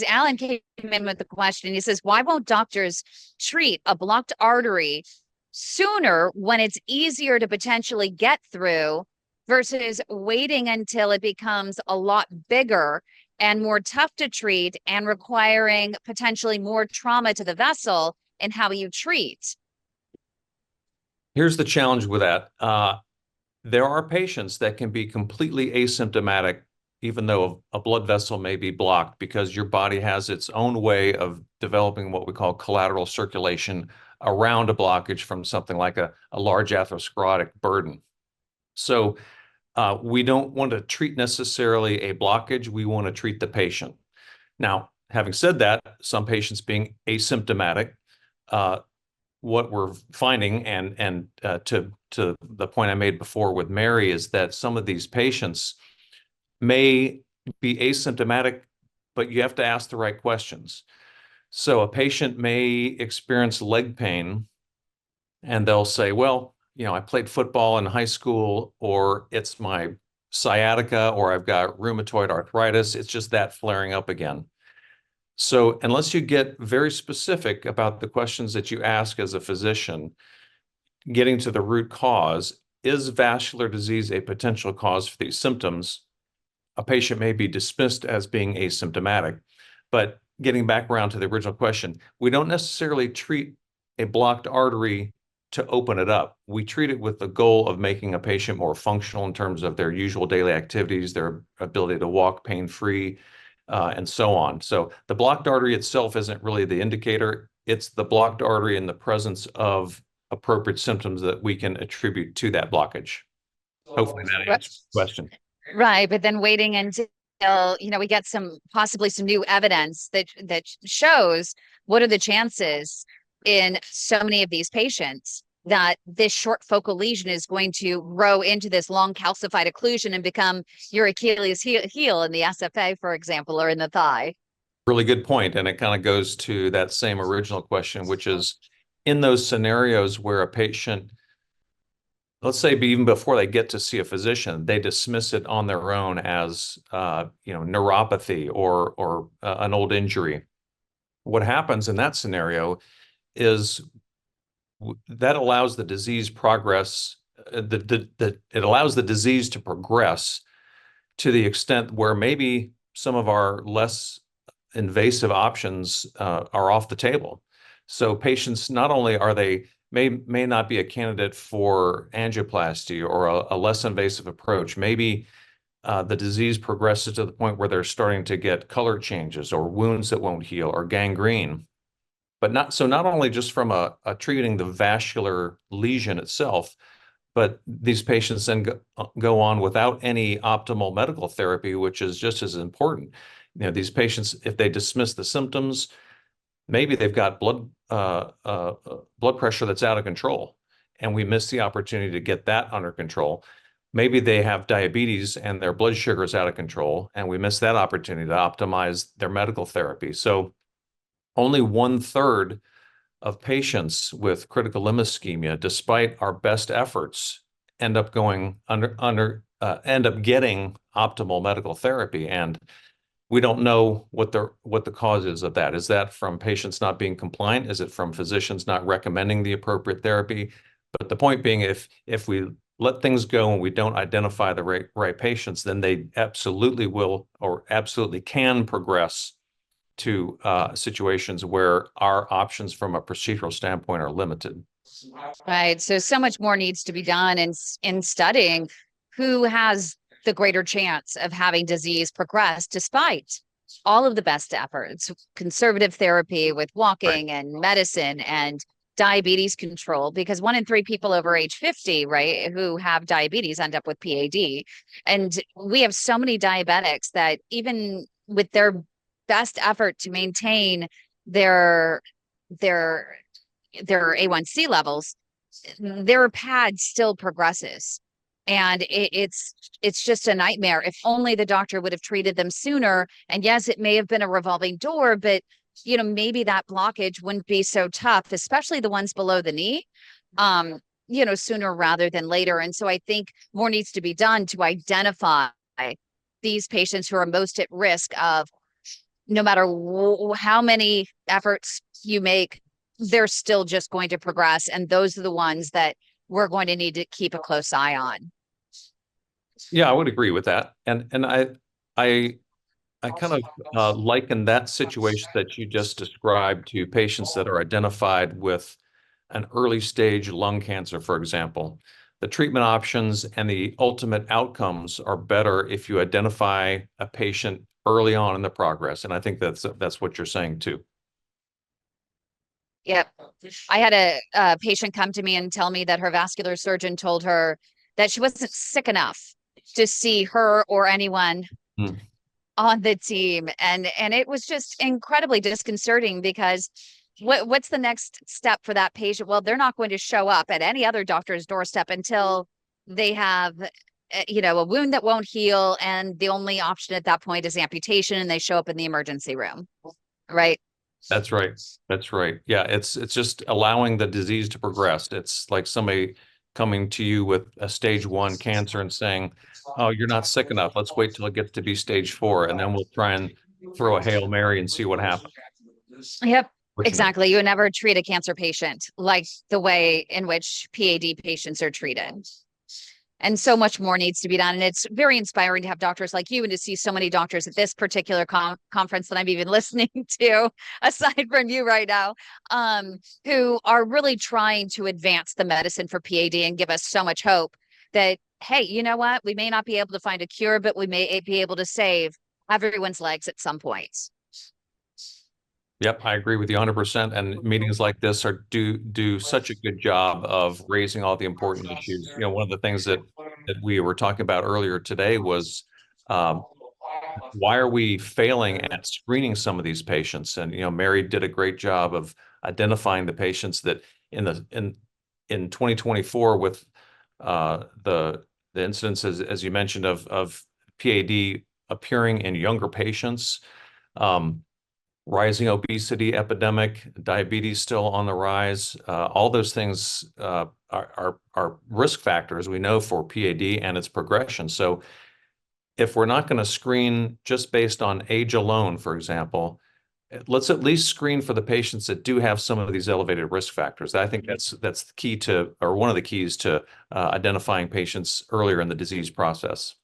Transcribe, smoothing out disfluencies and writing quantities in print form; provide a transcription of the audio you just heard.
Alan came in with the question. He says, why won't doctors treat a blocked artery sooner when it's easier to potentially get through versus waiting until it becomes a lot bigger and more tough to treat and requiring potentially more trauma to the vessel in how you treat? Here's the challenge with that. There are patients that can be completely asymptomatic, even though a blood vessel may be blocked, because your body has its own way of developing what we call collateral circulation around a blockage from something like a large atherosclerotic burden. So we don't want to treat necessarily a blockage. We want to treat the patient. Now, having said that, some patients being asymptomatic, what we're finding, and to the point I made before with Mary, is that some of these patients may be asymptomatic, but you have to ask the right questions. So a patient may experience leg pain, and they'll say, well, I played football in high school, or it's my sciatica, or I've got rheumatoid arthritis. It's just that flaring up again. So unless you get very specific about the questions that you ask as a physician, getting to the root cause, is vascular disease a potential cause for these symptoms? A patient may be dismissed as being asymptomatic. But getting back around to the original question, we don't necessarily treat a blocked artery to open it up. We treat it with the goal of making a patient more functional in terms of their usual daily activities, their ability to walk pain-free, and so on. So the blocked artery itself isn't really the indicator. It's the blocked artery in the presence of appropriate symptoms that we can attribute to that blockage. Hopefully that answers the question. Right, but then waiting until we get possibly some new evidence that shows what are the chances in so many of these patients that this short focal lesion is going to grow into this long calcified occlusion and become your Achilles heel in the SFA, for example, or in the thigh. Really good point. And it kind of goes to that same original question, which is in those scenarios where a patient, let's say even before they get to see a physician, they dismiss it on their own as neuropathy or an old injury. What happens in that scenario is that allows the disease progress. It allows the disease to progress to the extent where maybe some of our less invasive options are off the table. So patients, not only are they may not be a candidate for angioplasty or a less invasive approach, maybe the disease progresses to the point where they're starting to get color changes or wounds that won't heal or gangrene. But not only just from treating the vascular lesion itself, but these patients then go on without any optimal medical therapy, which is just as important. These patients, if they dismiss the symptoms, maybe they've got blood pressure that's out of control, and we miss the opportunity to get that under control. Maybe they have diabetes and their blood sugar is out of control, and we miss that opportunity to optimize their medical therapy. So only 1/3 of patients with critical limb ischemia, despite our best efforts, end up getting optimal medical therapy. And we don't know what the cause is of that. Is that from patients not being compliant? Is it from physicians not recommending the appropriate therapy? But the point being, if we let things go and we don't identify the right patients, then they absolutely will or absolutely can progress to situations where our options from a procedural standpoint are limited. Right. So much more needs to be done in studying who has the greater chance of having disease progress despite all of the best efforts, conservative therapy with walking and medicine and diabetes control, because 1 in 3 people over age 50, right, who have diabetes end up with PAD. And we have so many diabetics that even with their best effort to maintain their A1C levels, their P.A.D still progresses. And it's just a nightmare. If only the doctor would have treated them sooner. And yes, it may have been a revolving door, but maybe that blockage wouldn't be so tough, especially the ones below the knee, sooner rather than later. And so I think more needs to be done to identify these patients who are most at risk of no matter how many efforts you make, they're still just going to progress. And those are the ones that we're going to need to keep a close eye on. Yeah, I would agree with that. And I I kind of liken that situation that you just described to patients that are identified with an early stage lung cancer, for example. The treatment options and the ultimate outcomes are better if you identify a patient early on in the progress. And I think that's what you're saying too. Yep. I had a patient come to me and tell me that her vascular surgeon told her that she wasn't sick enough to see her or anyone Hmm. on the team. And it was just incredibly disconcerting because what's the next step for that patient? Well, they're not going to show up at any other doctor's doorstep until they have a wound that won't heal, and the only option at that point is amputation, and they show up in the emergency room, right? That's right. That's right. Yeah, it's just allowing the disease to progress. It's like somebody coming to you with a stage 1 cancer and saying, "Oh, you're not sick enough. Let's wait till it gets to be stage 4, and then we'll try and throw a Hail Mary and see what happens." Yep, Fortunately. exactly. You would never treat a cancer patient like the way in which PAD patients are treated. And so much more needs to be done. And it's very inspiring to have doctors like you and to see so many doctors at this particular conference that I'm even listening to, aside from you right now, who are really trying to advance the medicine for PAD and give us so much hope that, hey, you know what? We may not be able to find a cure, but we may be able to save everyone's legs at some point. Yep, I agree with you 100%. And meetings like this do such a good job of raising all the important issues. One of the things that we were talking about earlier today was um, why are we failing at screening some of these patients? And Mary did a great job of identifying the patients that in 2024 with the incidence as you mentioned of PAD appearing in younger patients. Rising obesity epidemic, diabetes still on the rise. All those things are risk factors we know for PAD and its progression. So if we're not going to screen just based on age alone, for example, let's at least screen for the patients that do have some of these elevated risk factors. I think that's the key to, or one of the keys to identifying patients earlier in the disease process.